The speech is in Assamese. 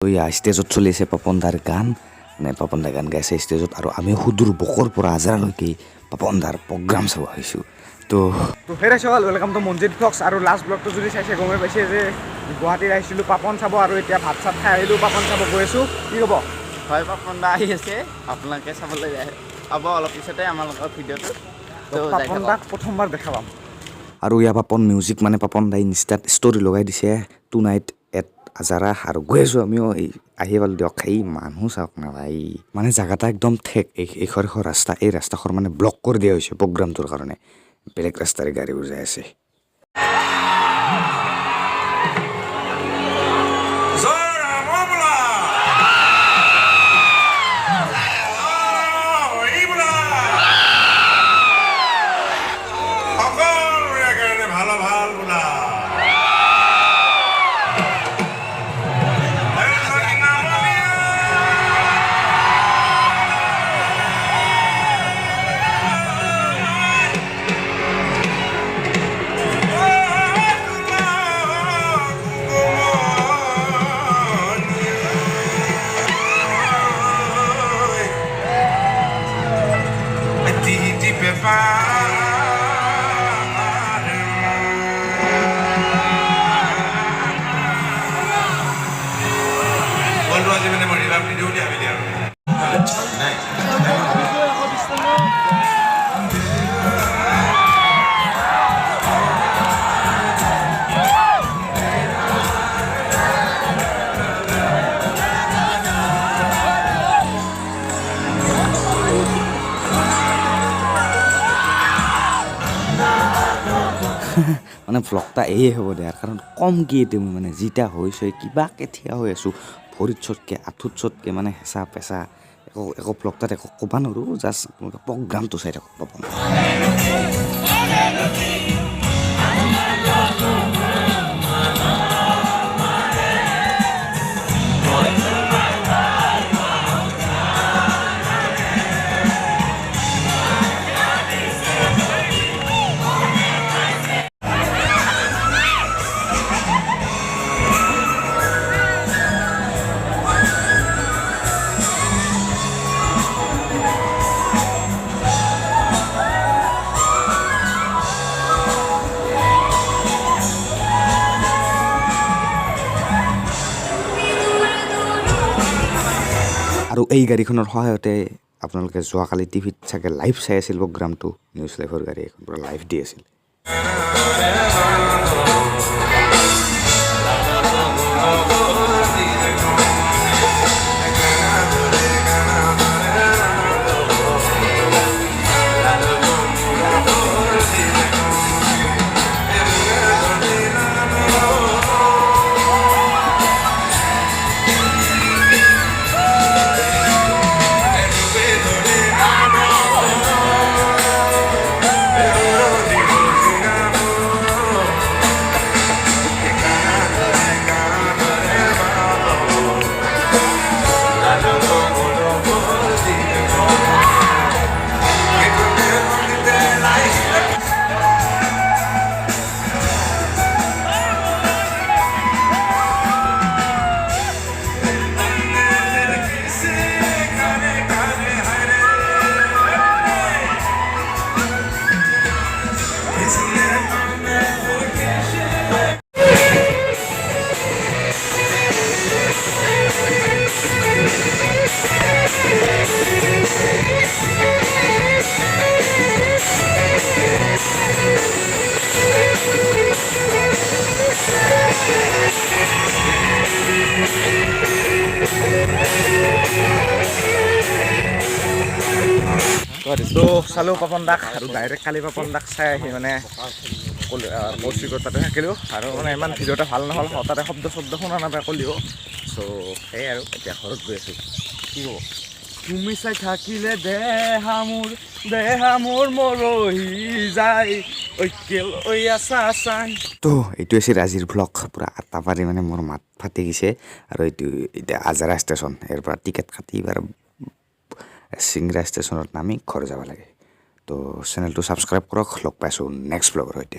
তো ষ্টেজত চলি আছে পাপন দাৰ গান মানে পাপন দাৰ গান গাইছে ষ্টেজত আৰু আমি সুদূৰ বকৰ পৰা আজাৰালৈকে পাপন দাৰ প্ৰগ্ৰাম চাব আহিছোঁ তো হেৰা চল ৱেলকাম টু মঞ্জিত ব্লগছ আৰু লাষ্ট ব্লগটো যদি চাইছে গমে পাইছে যে গুৱাহাটীত আহিছিলোঁ পাপন চাব আৰু এতিয়া ভাত চাত খাই আহিলোঁ পাপন চাব গৈ আছোঁ কি ক'ব হয় পাপন দা আহি আছে আপোনালোকে চাবলৈ পাব অলপ পিছতে আমাৰ লগত ভিডিঅ'টো পাপন দাক প্ৰথমবাৰ দেখা পাম আৰু ইয়াৰ পাপন মিউজিক মানে পাপন দাই ইনষ্টাত ষ্টৰি লগাই দিছে টু নাইট এট আজাৰা আৰু গৈ আছোঁ আমিও আহি পালোঁ দিয়ক এই মানুহ চাওক না ভাই মানে জাগাটা একদম ঠেক এইখৰ ৰাস্তা এই ৰাস্তাখন মানে ব্লক কৰি দিয়া হৈছে প্ৰগ্ৰামটোৰ কাৰণে বেলেগ ৰাস্তাৰে গাড়ীবোৰ যাই আছে মানে ভ্লগটা এই হ'ব দে কাৰণ কম কি এতিয়া মই মানে জিতা হৈছোঁ কিবাকে থিয়া হৈ আছোঁ ভৰিত চটকে আঁঠুত চটকে মানে হেঁচা পেঁচা একো ভ্লগটাত একো ক'ব নোৱাৰোঁ জাষ্ট প্ৰগ্ৰামটো চাই থাকক পাপন আৰু এই গাড়ীখনৰ সহায়তে আপোনালোকে যোৱাকালি টিভিত চাগে লাইভ চাই আছিল প্ৰগ্ৰামটো নিউজ লাইভৰ গাড়ী এখন পূৰা লাইভ দি আছিল তো চালোঁ পাপন দাক আৰু ডাইৰেক্ট কালি পাপন দাক চাই আহি মানে কৌশিকৰ তাতে থাকিলোঁ আৰু মানে ইমান ভিডিঅ'টা ভাল নহ'ল তাতে শব্দ শুনা নাপায় ক'লিও চ' সেয়াই আৰু এতিয়া ঘৰত গৈ আছোঁ কি হ'ব তুমি চাই থাকিলে দেহা মোৰ মৰহি যায় তো এইটো আছিল আজিৰ ভ্লগ পূৰা আটা পাৰি মানে মোৰ মাত ফাটি গৈছে আৰু এইটো এতিয়া আজাৰা ষ্টেচন ইয়াৰ পৰা টিকেট কাটি বাৰু চিংৰা ষ্টেচনত নামি ঘৰ যাব লাগে তো চেনেলটো ছাবস্ক্ৰাইব কৰক লগ পাইছোঁ নেক্সট ব্লগৰ সৈতে